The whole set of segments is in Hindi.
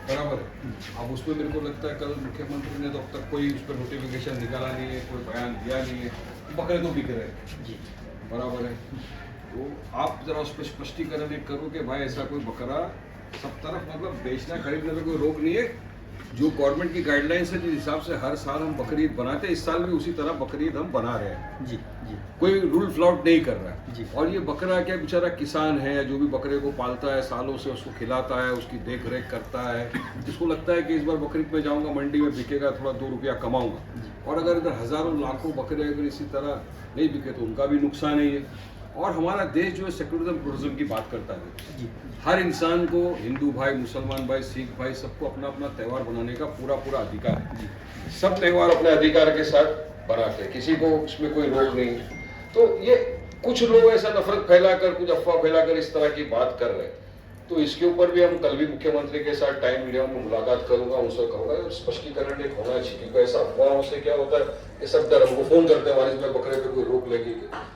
बराबर है। अब उसमें मेरे को लगता है कल मुख्यमंत्री ने तो अब तक कोई उस पर नोटिफिकेशन निकाला नहीं है, कोई बयान दिया नहीं है, बकरे तो बिक रहे हैं जी, बराबर है। तो आप जरा उस पर स्पष्टीकरण एक करो कि भाई ऐसा कोई बकरा सब तरफ मतलब बेचना खरीदने में कोई रोक नहीं है। जो गवर्नमेंट की गाइडलाइंस है जिस हिसाब से हर साल हम बकरीद बनाते हैं, इस साल भी उसी तरह बकरीद हम बना रहे हैं जी जी, कोई रूल फ्लाउट नहीं कर रहा है जी। और ये बकरा क्या बेचारा किसान है जो भी बकरे को पालता है, सालों से उसको खिलाता है, उसकी देख रेख करता है, जिसको लगता है कि इस बार बकरीद में जाऊंगा मंडी में बिकेगा, थोड़ा 2 रुपया कमाऊंगा। और अगर इधर हजारों लाखों बकरे अगर इसी तरह नहीं बिके तो उनका भी नुकसान ही है। और हमारा देश जो है सेक्युलरिज्म प्लुरलिज्म की बात करता है जी। हर इंसान को, हिंदू भाई, मुसलमान भाई, सिख भाई, सबको अपना अपना त्यौहार बनाने का पूरा अधिकार है जी। सब त्यौहार अपने अधिकार के साथ बनाते हैं, किसी को इसमें कोई रोक नहीं। तो ये कुछ लोग ऐसा नफरत फैलाकर, कुछ अफवाह फैलाकर इस तरह की बात कर रहे हैं, तो इसके ऊपर भी हम कल भी मुख्यमंत्री के साथ टाइम लिया, मैं मुलाकात करूंगा, उनसे कहूंगा स्पष्टीकरण एक होना चाहिए। क्योंकि ऐसा अफवाहों से क्या होता है कि सब डर, हमको फोन करते हैं वारिस भाई बकरे पे कोई रोक लगी,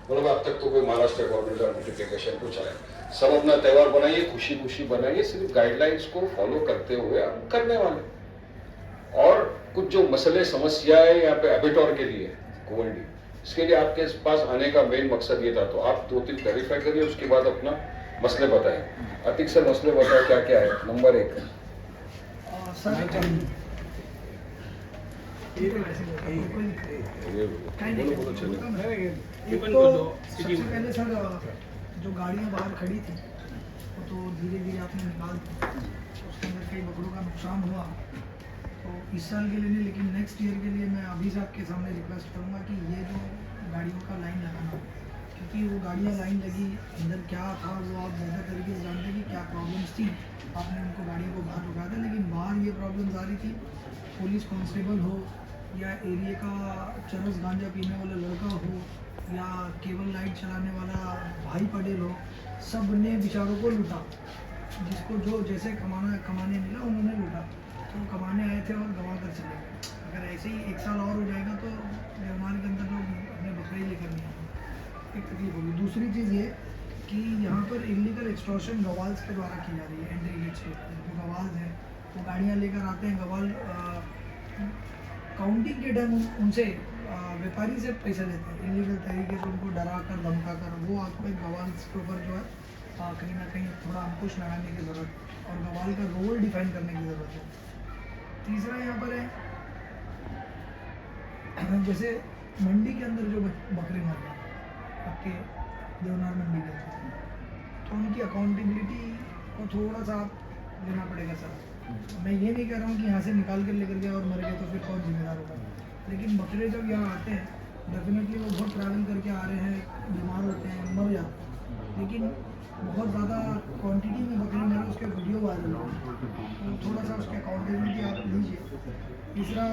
मतलब अब तक तो कोई महाराष्ट्र गवर्नमेंट का नोटिफिकेशन कुछ आया। सब अपना त्यौहार बनाइए, खुशी खुशी बनाइए, सिर्फ गाइडलाइंस को फॉलो करते हुए हम करने वाले। और कुछ जो मसले समस्याएं यहाँ पे एबिटोर के लिए गोल्डी, इसके लिए आपके पास आने का मेन मकसद ये था, तो आप 2-3 क्लैरिफाई करिए, उसके बाद अपना मसले बताएं। अतिक सर मसले बताओ क्या क्या है। नंबर 1 सबसे पहले सर जो गाड़ियाँ बाहर खड़ी थी वो तो धीरे धीरे आपने निकाल दी, उसके अंदर कई बकरों का नुकसान हुआ। तो इस साल के लिए नहीं, लेकिन नेक्स्ट ईयर के लिए मैं अभी से आपके सामने रिक्वेस्ट करूँगा कि ये जो गाड़ियों का लाइन लगाना, क्योंकि वो गाड़ियाँ लाइन लगी, अंदर क्या था वो आप बेहतर तरीके से जानते कि क्या प्रॉब्लम्स थी, आपने उनको गाड़ियों को बाहर रुकाया था। लेकिन बाहर ये प्रॉब्लम्स आ रही थी, पुलिस कांस्टेबल हो या एरिया का चरस गांजा पीने वाला लड़का हो या केबल लाइट चलाने वाला भाई पटेल हो, सब ने बेचारों को लूटा। जिसको जो जैसे कमाने मिला उन्होंने लूटा, तो कमाने आए थे और गंवा कर चले गए। अगर ऐसे ही 1 साल और हो जाएगा तो देवनार के अंदर लोग अपने बकरे लेकर नहीं आएंगे, एक तकलीफ होगी। दूसरी चीज़ ये कि यहाँ पर इलीगल एक्सटॉर्शन गवाल्स के द्वारा की जा रही है। एंट्री गेट से जो गवाल्स हैं वो गाड़ियाँ लेकर आते हैं, गवाल काउंटिंग के टाइम उनसे व्यापारी से पैसे लेते हैं इलीगल तरीके से, उनको डरा कर धमका कर। वो आपको एक गवाल के ऊपर जो है कहीं ना कहीं थोड़ा अंकुश लगाने की ज़रूरत और गवाल का रोल डिफाइन करने की ज़रूरत है। तीसरा यहाँ पर है जैसे मंडी के अंदर जो बकरे मर गए आपके देवनार मंडी के अंदर, तो उनकी अकाउंटेबिलिटी को थोड़ा सा लेना पड़ेगा सर। मैं ये नहीं कह रहा हूँ कि यहाँ से निकाल कर लेकर गया और मर गए तो फिर कौन जिम्मेदार होगा, लेकिन बकरे जब यहाँ आते हैं डेफिनेटली वो बहुत ट्रैवल करके आ रहे हैं, बीमार होते हैं, मर जाते हैं, लेकिन बहुत ज़्यादा क्वांटिटी में बकरे मरे, उसके वीडियो वायरल हो, तो थोड़ा सा उसकी अकाउंटेबिलिटी आप लीजिए। तीसरा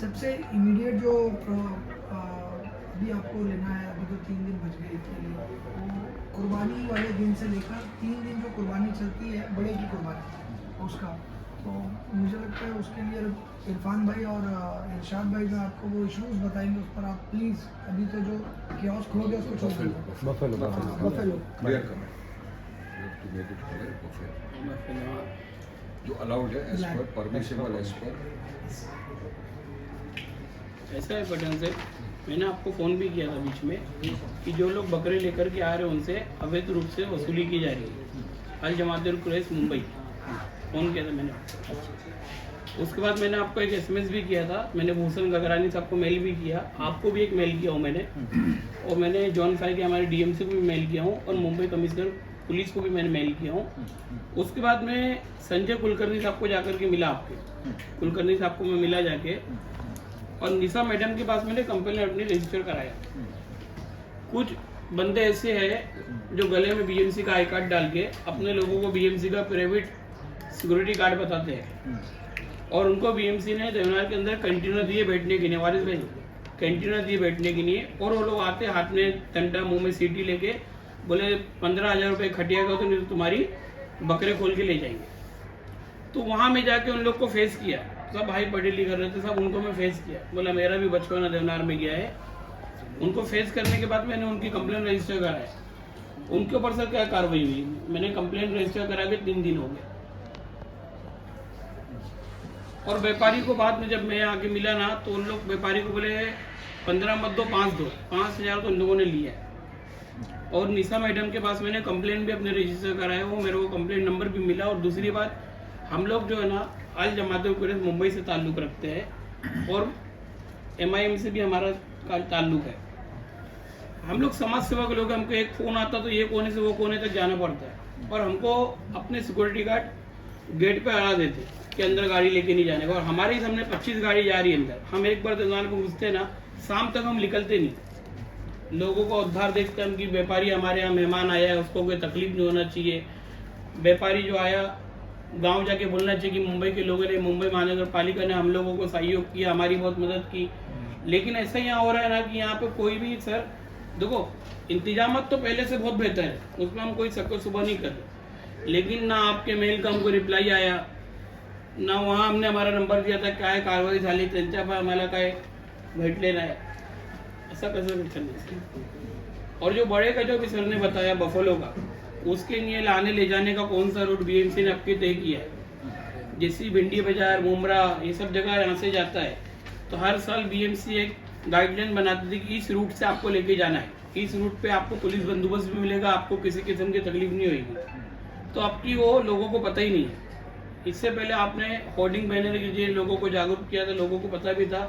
सबसे इमीडिएट जो अभी आपको लेना है, अभी तो 3 दिन बच गए इसके लिए, वो कुर्बानी वाले दिन से लेकर 3 दिन जो कुर्बानी चलती है बड़े की कुर्बानी उसका, तो मुझे लगता है उसके लिए इरफान भाई और इरशाद भाई जो आपको वो इशूज़ बताएंगे उस पर आप प्लीज़ अभी तो जो कियोस्क हो गया उसको छोड़ दीजिए। बफेलो क्लियर करो जो अलाउड है as per permissible as per. ऐसा है पठान से मैंने आपको फ़ोन भी किया था बीच में कि जो लोग बकरे लेकर के आ रहे हैं उनसे अवैध रूप से वसूली की जा रही है। अल जमातुल कुरैश मुंबई फ़ोन किया था मैंने। उसके बाद मैंने आपको एक SMS भी किया था, मैंने भूषण गगरानी साहब को मेल भी किया, आपको भी एक मेल किया हूँ मैंने, और मैंने जॉन फाई के हमारे DMC को भी मेल किया हूँ और मुंबई कमिश्नर पुलिस को भी मैंने मेल किया हूँ। उसके बाद मैं संजय कुलकर्णी साहब को जाकर के मिला, आपके कुलकर्णी साहब को मैं मिला जाके, और निशा मैडम के पास मैंने कंप्लेंट अपनी रजिस्टर कराया। कुछ बंदे ऐसे हैं जो गले में BMC का आई कार्ड डाल के अपने लोगों को BMC का प्राइवेट सिक्योरिटी गार्ड बताते हैं, और उनको BMC ने देवनार के अंदर कंटेनर दिए बैठने के लिए, वारिस भाई कंटेनर दिए बैठने के लिए, और वो लोग आते हाथ में डंडा मुंह में सीटी लेके बोले 15,000 रुपये खटिया का, तो नहीं तो तुम्हारी बकरे खोल के ले जाएंगे। तो वहाँ में जाके उन लोग को फेस किया, सब भाई पटेल कर रहे थे, सब उनको मैं फेस किया, बोला मेरा भी बचपना देवनार में गया है। उनको फेस करने के बाद मैंने उनकी कंप्लेंट रजिस्टर कराया। उनके ऊपर सर क्या कार्रवाई हुई? मैंने कंप्लेंट रजिस्टर करा के 3 दिन हो गए। और व्यापारी को बाद में जब मैं आके मिला ना, तो उन लोग व्यापारी को बोले 15 मत दो, 5 दो, 5,000 तो उन लोगों ने लिया है। और निशा मैडम के पास मैंने कंप्लेंट भी अपने रजिस्टर कराया, वो मेरे को कंप्लेंट नंबर भी मिला। और दूसरी बात, हम लोग जो है ना अल जमात कुरैश मुंबई से ताल्लुक़ रखते हैं और MIM से भी हमारा ताल्लुक़ है। हम लोग समाज सेवा के लोग, हमको एक फ़ोन आता तो ये कोने से वो कोने तक जाना पड़ता है, और हमको अपने सिक्योरिटी गार्ड गेट पे हरा देते कि अंदर गाड़ी लेके नहीं जाने का। और हमारे ही सामने 25 गाड़ी जा रही है अंदर, हम एक बार दुकान पर घुसते ना, शाम तक हम निकलते नहीं। लोगों का उद्धार देखते हम कि व्यापारी हमारे यहाँ मेहमान आया है, उसको कोई तकलीफ नहीं होना चाहिए। व्यापारी जो आया गांव जाके बोलना चाहिए कि मुंबई के लोगों ने, मुंबई महानगर पालिका ने हम लोगों को सहयोग किया, हमारी बहुत मदद की। लेकिन ऐसा यहाँ हो रहा है ना कि यहाँ पे कोई भी सर, देखो इंतजामत तो पहले से बहुत बेहतर है, उसमें हम कोई शक सुबह नहीं कर रहे, लेकिन ना आपके मेल का हमको रिप्लाई आया, ना वहाँ हमने हमारा नंबर दिया था काय कारवाई झाली त्यांच्या आम्हाला काय भेटलेलं आहे, ऐसा कैसे करना। और जो बड़े का जो भी सर ने बताया बफलो का, उसके लिए लाने ले जाने का कौन सा रूट BMC ने आपके तय किया है? जैसी भिंडी बाजार, मुमरा, ये सब जगह यहाँ से जाता है, तो हर साल BMC एक गाइडलाइन बनाती थी कि इस रूट से आपको लेके जाना है, इस रूट पे आपको पुलिस बंदोबस्त भी मिलेगा, आपको किसी किस्म की तकलीफ नहीं होगी। तो आपकी वो लोगों को पता ही नहीं है। इससे पहले आपने होर्डिंग बैनर के जरिए लोगों को जागरूक किया था, लोगों को पता भी था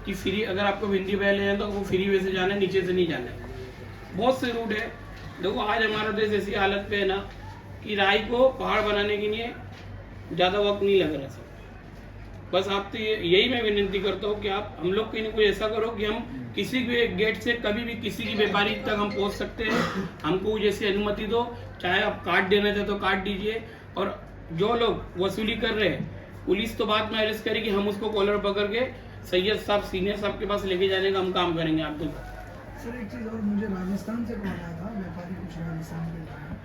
कि फ्री, अगर आपको भिंडी बाजार ले जाना तो वो फ्री वे से जाना है, नीचे से नहीं जाना है। बहुत से रूट है। देखो आज हमारा देश ऐसी हालत पे है ना कि राई को पहाड़ बनाने के लिए ज़्यादा वक्त नहीं लग रहा सर। बस आपसे यही मैं विनती करता हूँ कि आप हम लोग कहीं कोई ऐसा करो कि हम किसी भी गेट से कभी भी किसी की व्यापारी तक हम पहुँच सकते हैं, हमको जैसी अनुमति दो। चाहे आप कार्ड देना चाहे तो कार्ड दीजिए। और जो लोग वसूली कर रहे हैं, पुलिस तो बाद में अरेस्ट करेगी, हम उसको कॉलर पकड़ के सैयद साहब, सीनियर साहब के पास लेके जाने का हम काम करेंगे। आप तो सर एक चीज़ और, मुझे राजस्थान से कॉल आया था, व्यापारी कुछ राजस्थान के लोग हैं,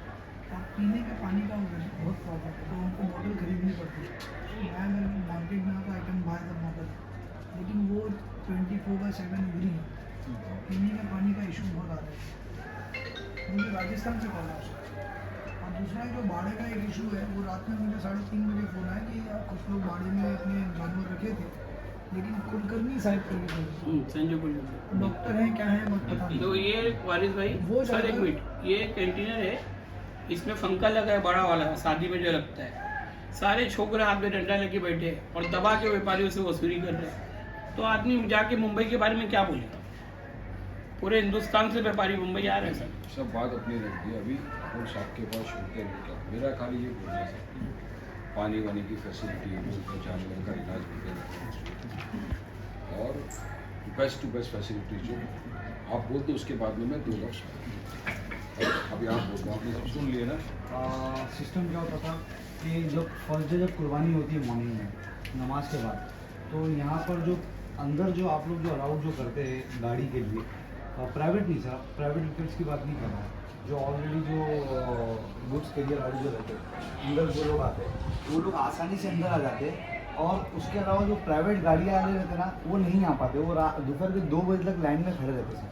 और पीने के पानी का बहुत प्रॉब्लम है, तो उनको बोतल खरीदनी पड़ती है। मैं मार्केट में आता, आई कैन बाय द बोतल, लेकिन वो 24/7 उगरी है, तो पीने के पानी का इशू बहुत आ रहा है। मुझे राजस्थान से कॉल आया। और दूसरा जो भाड़े का एक इशू है, वो रात में मुझे 3:30 बजे फ़ोन आया कि कुछ लोग भाड़े में अपने जानवर रखे थे, लेकिन कुलकर्णी साहब के संजय कुलकर्णी डॉक्टर हैं, क्या है मत पता नहीं। तो ये वारिस भाई, वो सर एक मिनट, ये कंटेनर है, इसमें पंखा लगा है बड़ा वाला, शादी में जो लगता है। सारे छोकरे हाथ में डंडा लेके बैठे और दबा के व्यापारियों से वसूली कर रहे हैं। तो आदमी जाके मुंबई के बारे में क्या बोलेगा? पूरे हिंदुस्तान से व्यापारी मुंबई आ रहे हैं सर। सब बात अपनी रखती है। अभी और साहब के पास शुरू कर, मेरा खाली ये बोलना है पानी वानी की फैसिलिटी, जानवर का इलाज वगैरह, और बेस्ट टू बेस्ट फैसिलिटी जो आप बोल दो, उसके बाद में मैं 2 लफ्ज़ अभी आप बोल दो, आपने सब सुन लिए ना। सिस्टम क्या होता था कि जब फर्स्ट डे जब कुर्बानी होती है मॉर्निंग में नमाज के बाद, तो यहाँ पर जो अंदर जो आप लोग जो अलाउड जो करते हैं गाड़ी के लिए, प्राइवेट नहीं सर, प्राइवेट व्हीकल्स की बात नहीं कर रहा हूँ, जो ऑलरेडी जो गुड्स कैरियर गाड़ी जो रहते हैं, अंदर जो लोग आते हैं वो लोग आसानी से अंदर आ जाते हैं। और उसके अलावा जो प्राइवेट गाड़ियाँ वाले रहते हैं ना, वो नहीं आ पाते, वो दोपहर के 2 बजे तक लाइन में खड़े रहते हैं।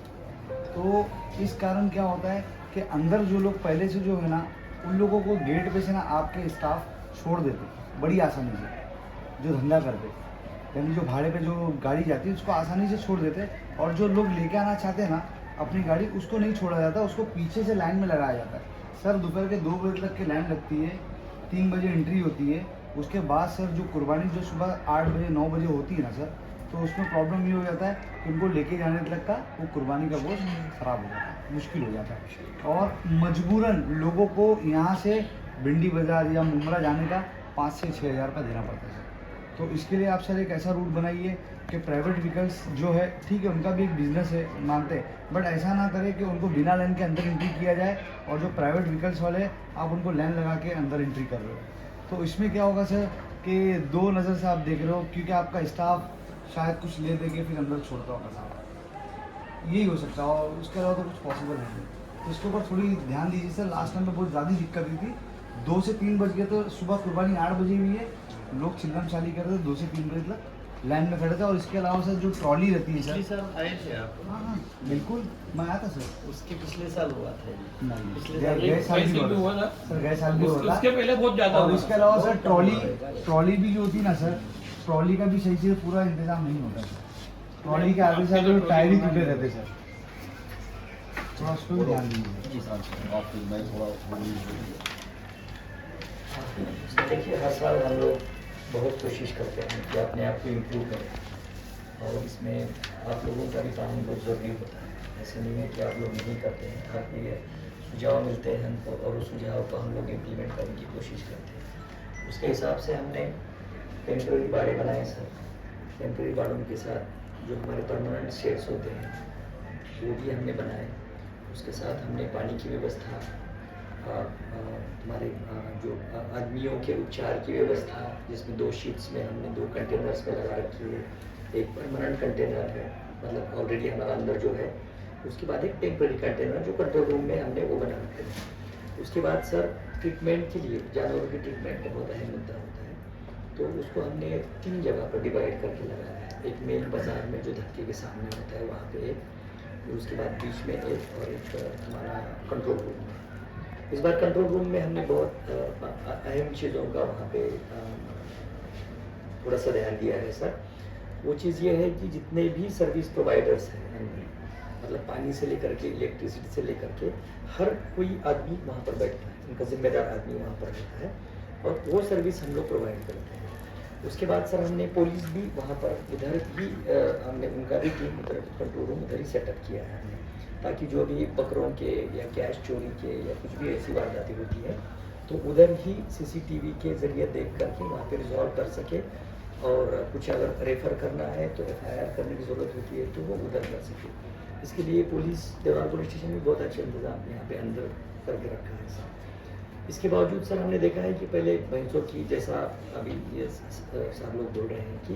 तो इस कारण क्या होता है कि अंदर जो लोग पहले से जो है ना, उन लोगों को गेट पे से ना आपके स्टाफ छोड़ देते बड़ी आसानी से, जो धंधा करते, यानी जो भाड़े पे जो गाड़ी जाती है उसको आसानी से छोड़ देते। और जो लोग लेके आना चाहते हैं ना अपनी गाड़ी, उसको नहीं छोड़ा जाता, उसको पीछे से लाइन में लगाया जाता है। सर दोपहर के 2 बजे तक की लाइन लगती है, 3 बजे एंट्री होती है। उसके बाद सर जो कुर्बानी जो सुबह 8 बजे 9 बजे होती है ना सर, तो उसमें प्रॉब्लम ये हो जाता है कि उनको लेके जाने तक का वो कुर्बानी का गोश्त ख़राब हो जाता है, मुश्किल हो जाता है। और मजबूरन लोगों को यहाँ से भिंडी बाज़ार या मुमरा जाने का 5 से 6 हज़ार का देना पड़ता है सर। तो इसके लिए आप सर एक ऐसा रूट बनाइए कि प्राइवेट व्हीकल्स जो है, ठीक है उनका भी एक बिजनेस है मानते हैं, बट ऐसा ना करें कि उनको बिना लाइन के अंदर एंट्री किया जाए, और जो प्राइवेट व्हीकल्स वाले आप उनको लाइन लगा के अंदर एंट्री कर रहे हो। तो इसमें क्या होगा सर कि 2 नज़र से आप देख रहे हो, क्योंकि आपका स्टाफ शायद कुछ ले दे के फिर अंदर छोड़ता होगा साहब, यही हो सकता है। और उसके अलावा तो कुछ पॉसिबल नहीं है, तो इसके ऊपर थोड़ी ध्यान दीजिए सर। लास्ट टाइम में बहुत ज़्यादा दिक्कत हुई थी, 2 से 3 बज गए, तो सुबह कुर्बानी 8 बजे हुई है, लोग चिल्लम चाली कर रहे थे 2 से 3 बजे तक, लाइन में खड़े थे। और इसके अलावा सर जो ट्रॉली रहती है पिछले सर, साल आए थे आप? हाँ बिल्कुल, मैं आया था सर। उसके पिछले साल हुआ था ये। नहीं, पिछले गए साल गए साल वैसे भी भी हुआ हुआ था था। सर, गए साल भी हुआ था। उसके पहले बहुत ज्यादा और हुआ इसके था। अलावा सर ट्रॉली भी जो होती है ना सर, ट्रॉली का भी सही से पूरा इंतजाम नहीं होता सर। ट्रॉली के आगे से जो टायर ही टूटे रहते सर, थोड़ा उस पर भी ध्यान दीजिए। जी सर। आपको मैं थोड़ा देखिए, हर साल हम लोग बहुत कोशिश करते हैं कि अपने आप को इम्प्रूव करें, और इसमें आप लोगों का भी काम बहुत ज़रूरी होता है। ऐसे नहीं है कि आप लोग नहीं करते हैं, आपको ये सुझाव मिलते हैं हमको, और उस सुझाव को हम लोग इम्प्लीमेंट करने की कोशिश करते हैं। उसके हिसाब से हमने टेम्प्रेरी बाड़े बनाए सर। टेम्प्रेरी बाड़ों के साथ जो हमारे परमानेंट शेड्स होते हैं वो भी हमने बनाए। उसके साथ हमने पानी की व्यवस्था, हमारे जो आदमियों के उपचार की व्यवस्था, जिसमें 2 शीट्स में हमने 2 कंटेनर्स में लगा रखी है। एक परमानेंट कंटेनर है, मतलब ऑलरेडी हमारा अंदर जो है, उसके बाद एक टेम्पररी कंटेनर जो कंट्रोल रूम में हमने वो बना रखे हैं। उसके बाद सर ट्रीटमेंट के लिए जानवरों की ट्रीटमेंट का बहुत अहम मुद्दा होता है, तो उसको हमने 3 जगह पर डिवाइड करके लगाया है। एक मेन बाज़ार में जो धक्के के सामने होता है वहाँ पे एक, फिर उसके बाद बीच में एक, और एक हमारा कंट्रोल रूम में। इस बार कंट्रोल रूम में हमने बहुत अहम चीज़ों का वहाँ पे थोड़ा सा ध्यान दिया है सर। वो चीज़ ये है कि जितने भी सर्विस प्रोवाइडर्स हैं, मतलब पानी से लेकर के इलेक्ट्रिसिटी से लेकर के हर कोई आदमी वहाँ पर बैठता है, उनका जिम्मेदार आदमी वहाँ पर रहता है, और वो सर्विस हम लोग प्रोवाइड करते हैं। उसके बाद सर हमने पुलिस भी वहाँ पर इधर ही हमने उनका भी टीम उधर कंट्रोल रूम उधर ही सेटअप किया है हमने, ताकि जो भी बकरों के या कैश चोरी के या कुछ भी ऐसी वारदातें होती है तो उधर ही CCTV के ज़रिए देख करके वहाँ पे रिजॉल्व कर सके, और कुछ अगर रेफ़र करना है तो FIR करने की ज़रूरत होती है तो वो उधर कर सके। इसके लिए पुलिस, देवाल पुलिस स्टेशन में बहुत अच्छे इंतजाम यहाँ पे अंदर करके रखा है सर। इसके बावजूद सर हमने देखा है कि पहले भैंसों की, जैसा अभी ये सब लोग बोल रहे हैं कि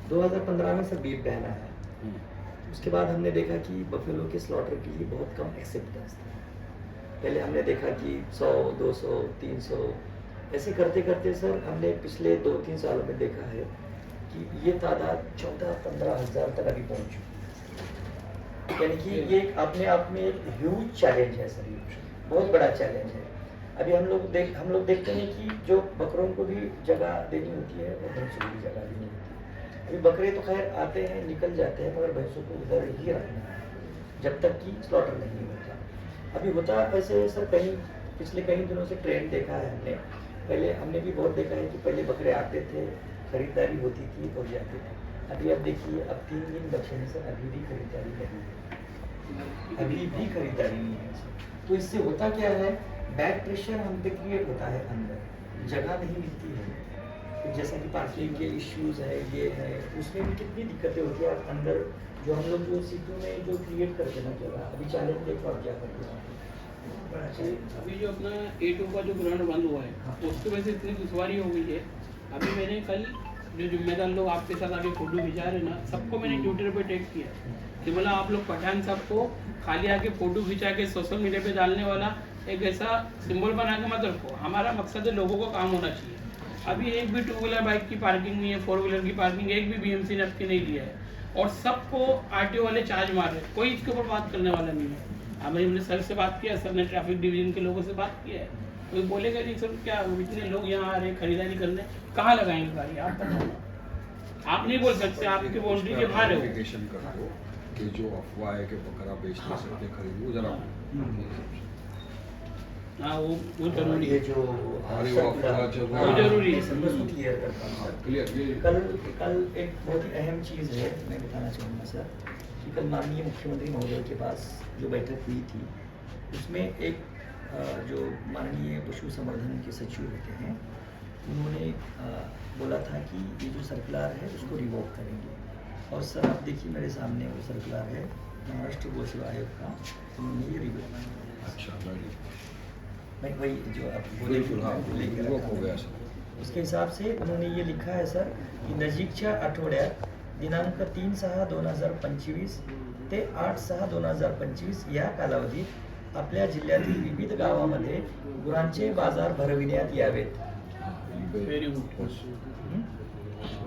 2015 में सर बीफ बैन आया, उसके बाद हमने देखा कि बफेलो के स्लॉटर के लिए बहुत कम एक्सेप्टेंस था। पहले हमने देखा कि 100, 200, 300 ऐसे करते करते सर हमने पिछले 2-3 सालों में देखा है कि ये तादाद 14-15 हज़ार तक अभी पहुँच चुकी है। यानी कि ये अपने आप में एक ह्यूज चैलेंज है सर, ये बहुत बड़ा चैलेंज है। अभी हम लोग देखते हैं कि जो बकरों को भी जगह देनी होती है और भैंसों को भी जगह देनी होती है। अभी बकरे तो खैर आते हैं निकल जाते हैं, मगर भैंसों को उधर ही रखना है जब तक कि स्लॉटर नहीं होता। अभी होता वैसे सर पिछले कई दिनों से ट्रेंड देखा है हमने। पहले हमने भी बहुत देखा है कि पहले बकरे आते थे, खरीदारी होती थी और जाते थे। अभी अब देखिए, अब 3 दिन बचे हैं सर, अभी भी खरीदारी नहीं है, अभी भी खरीदारी नहीं है सर। तो इससे होता क्या है, बैक प्रेशर हम पे क्रिएट होता है, अंदर जगह नहीं मिलती है। तो जैसा कि पार्किंग के इश्यूज़ है, ये है, उसमें भी कितनी दिक्कतें होती है। अंदर जो हम लोग जो सीटों में जो क्रिएट करते ना जगह, अभी चैलेंज देखो आप क्या करते हैं। अभी जो अपना A2 का जो ग्राउंड बंद हुआ है उसकी वजह से इतनी दुश्वारी हो गई है। अभी मैंने कल जो जिम्मेदार लोग आपके साथ आके फोटो खिंचा रहे ना, सबको मैंने ट्विटर पे टैग किया कि बोला आप लोग पठान साहब को खाली आके फोटो खिंचा के सोशल मीडिया पे डालने वाला एक ऐसा सिंबल बना के मत रखो। हमारा मकसद है लोगों को काम होना चाहिए। अभी एक भी 2 व्हीलर बाइक की पार्किंग नहीं है, 4 व्हीलर की पार्किंग एक भी BMC ने आपके नहीं दिया है, और सबको RTO वाले चार्ज मार रहे, कोई इसके ऊपर बात करने वाला नहीं है। हमने सर से बात किया, सर ने ट्रैफिक डिवीजन के लोगों से बात किया है, कोई बोलेगा नहीं सर क्या इतने लोग यहाँ आ रहे हैं खरीदारी करने, कहाँ लगाएंगे गाड़ी? आप बताओ, आप नहीं बोल सकते, आपकी बाउंड्री के बाहर है। कर दो कि जो अफवाह है कि बकरा बेच नहीं सकते खरीदो, जरा हाँ वो जरूरी ये है, जो अरे वो अफवाह चल रहा वो जरूरी है। सब कुछ क्लियर करता हूँ सर। क्लियर ये कल एक बहुत ही अहम चीज़ है, मैं बताना चाहूँगा सर कि कल माननीय मुख्यमंत्री महोदय के पास जो बैठक हुई थी, उसमें एक जो माननीय पशु संवर्धन के सचिव होते हैं, उन्होंने बोला था कि ये जो सर्कुलर है उसको रिवोक करेंगे। और सर आप देखिए मेरे सामने वो सर्कुलर है महाराष्ट्र गौ सेवा आयोग का, उन्होंने ये रिवोक किया। अच्छा मैं वही जो आप बिल्कुल हाँ लेकर रिवोक रखा हो है। गया सर। उसके हिसाब से उन्होंने ये लिखा है सर की नजीकच्या आठवड्यात दिनांक 3/6/2025 ते 8/6/2025 या कालावधीत आपल्या जिल्ह्यातील विविध गावामध्ये गुरांचे बाजार भरविण्यात यावेत। Very good.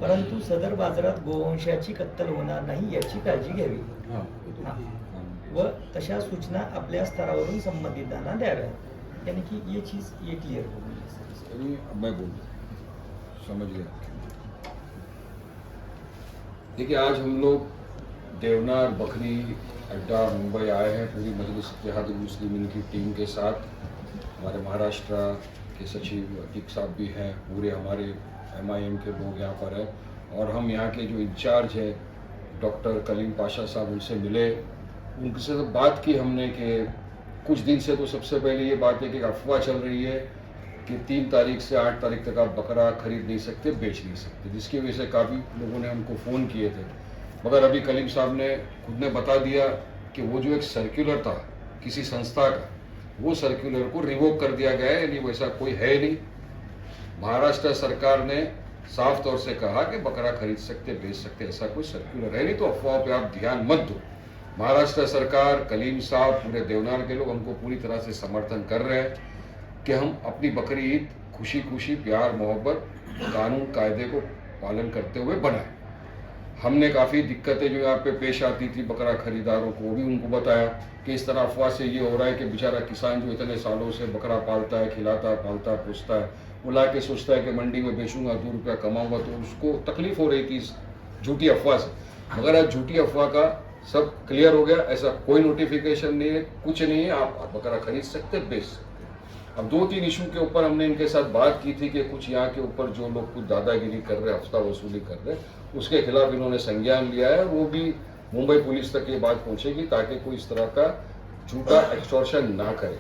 परंतु सदर बाजारात गोवंशाची कत्तल होणार नाही याची काळजी घ्यावी हाँ हाँ. व तशा सूचना आपल्या स्तरावरून संबंधितांना द्याव्या, यानी कि ये चीज़ ये क्लियर हो गई. यानी अब मैं बोलूँ, समझ गया. देखिए आज हम लोग देवनार बकरी अड्डा मुंबई आए हैं पूरी मजलिस इत्तेहादुल मुस्लिमीन की टीम के साथ. हमारे महाराष्ट्र के सचिव अतीक साहब भी हैं, पूरे हमारे MIM के लोग यहाँ पर हैं, और हम यहाँ के जो इंचार्ज हैं डॉक्टर कलीम पाशा साहब, उनसे मिले, उनसे तो बात की हमने कि कुछ दिन से तो सबसे पहले ये बात है कि अफवाह चल रही है कि 3 तारीख से 8 तारीख तक आप बकरा खरीद नहीं सकते, बेच नहीं सकते, जिसकी वजह से काफ़ी लोगों ने हमको फ़ोन किए थे. मगर अभी कलीम साहब ने खुद ने बता दिया कि वो जो एक सर्कुलर था किसी संस्था का, वो सर्कुलर को रिवोक कर दिया गया है, यानी वैसा कोई है नहीं. महाराष्ट्र सरकार ने साफ तौर से कहा कि बकरा खरीद सकते, बेच सकते, ऐसा कोई सर्कुलर है नहीं. तो अफवाह पे आप ध्यान मत दो. महाराष्ट्र सरकार, कलीम साहब, पूरे देवनार के लोग हमको पूरी तरह से समर्थन कर रहे हैं कि हम अपनी बकरी ईद खुशी खुशी, प्यार मोहब्बत, कानून कायदे को पालन करते हुए बनाएं. हमने काफ़ी दिक्कतें जो यहाँ पे पेश आती थी बकरा खरीदारों को, वो भी उनको बताया कि इस तरह अफवाह से ये हो रहा है कि बेचारा किसान जो इतने सालों से बकरा पालता है, खिलाता, पालता, पोसता है, वो ला के सोचता है कि मंडी में बेचूंगा, 2 रुपया कमाऊंगा, तो उसको तकलीफ हो रही थी इस झूठी अफवाह से. मगर आज झूठी अफवाह का सब क्लियर हो गया. ऐसा कोई नोटिफिकेशन नहीं है, कुछ नहीं है. आप बकरा खरीद सकते, बेच सकते. अब 2-3 इशू के ऊपर हमने इनके साथ बात की थी कि कुछ यहाँ के ऊपर जो लोग कुछ दादागिरी कर रहे, हफ्ता वसूली कर रहे, उसके खिलाफ इन्होंने संज्ञान लिया है. वो भी मुंबई पुलिस तक ये बात पहुंचेगी ताकि कोई इस तरह का झूठा एक्सटॉर्शन ना करे.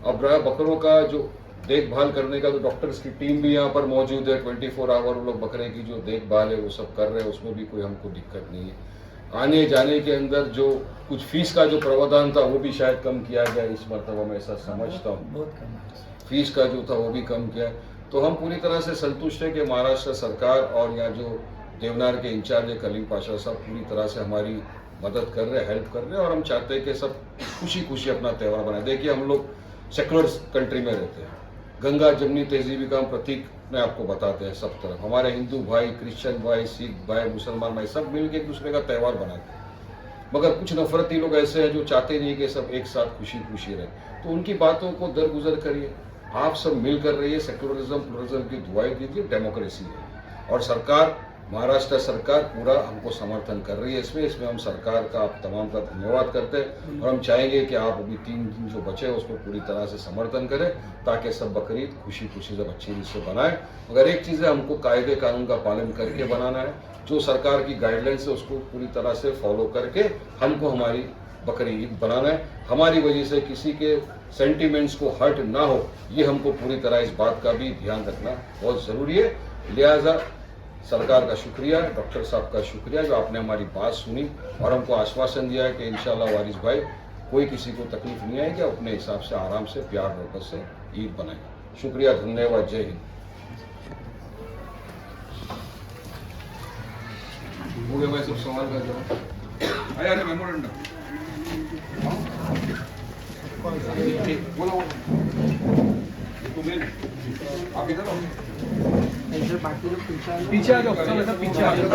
अब रहा बकरों का जो देखभाल करने का, तो डॉक्टर्स की टीम भी यहाँ पर मौजूद है. 24 आवर वो लोग बकरे की जो देखभाल है वो सब कर रहे हैं, उसमें भी कोई हमको दिक्कत नहीं है. आने जाने के अंदर जो कुछ फीस का जो प्रावधान था वो भी शायद कम किया गया इस मरतबा, मैं ऐसा समझता हूँ. बहुत कम है. फीस का जो था वो भी कम किया. तो हम पूरी तरह से संतुष्ट हैं कि महाराष्ट्र सरकार और यहाँ जो देवनार के इंचार्ज है कलीम पाशा साहब पूरी तरह से हमारी मदद कर रहे हैं, हेल्प कर रहे हैं, और हम चाहते हैं कि सब खुशी खुशी अपना त्यौहार बनाए. देखिए हम लोग सेकुलर कंट्री में रहते हैं, गंगा जमनी तहजीबी का हम प्रतीक में आपको बताते हैं सब तरफ. हमारे हिंदू भाई, क्रिश्चियन भाई, सिख भाई, मुसलमान भाई सब मिलकर एक दूसरे का त्यौहार बनाते हैं. मगर कुछ नफरती लोग ऐसे हैं जो चाहते नहीं कि सब एक साथ खुशी खुशी रहे. तो उनकी बातों को दरगुजर करिए, आप सब मिल कर रहिए, सेक्युलरिज्म प्लुरलिज्म की दुआएं दीजिए. डेमोक्रेसी है और सरकार, महाराष्ट्र सरकार पूरा हमको समर्थन कर रही है इसमें हम सरकार का आप तमाम का धन्यवाद करते हैं. और हम चाहेंगे कि आप अभी 3 दिन जो बचे हैं उसको पूरी तरह से समर्थन करें ताकि सब बकरीद खुशी खुशी सब अच्छी रीत से बनाएं. मगर एक चीज़ है, हमको कायदे कानून का पालन करके बनाना है. जो सरकार की गाइडलाइंस है उसको पूरी तरह से फॉलो करके हमको हमारी बकरी ईद बनाना है. हमारी वजह से किसी के सेंटिमेंट्स को हर्ट ना हो, ये हमको पूरी तरह इस बात का भी ध्यान रखना बहुत ज़रूरी है. लिहाजा सरकार का शुक्रिया, डॉक्टर साहब का शुक्रिया जो आपने हमारी बात सुनी और हमको आश्वासन दिया है कि इंशाल्लाह वारिस भाई कोई किसी को तकलीफ नहीं आएगी, अपने हिसाब से आराम से प्यार मोहब्बत से ईद बनाएंगे. शुक्रिया, धन्यवाद, जय हिंद. हो गया भाई सब सवाल का जवाब. आया मेमोरेंडम बोलो आप इधर आओ. पीछे आ जाओ, पीछे आ जाओ.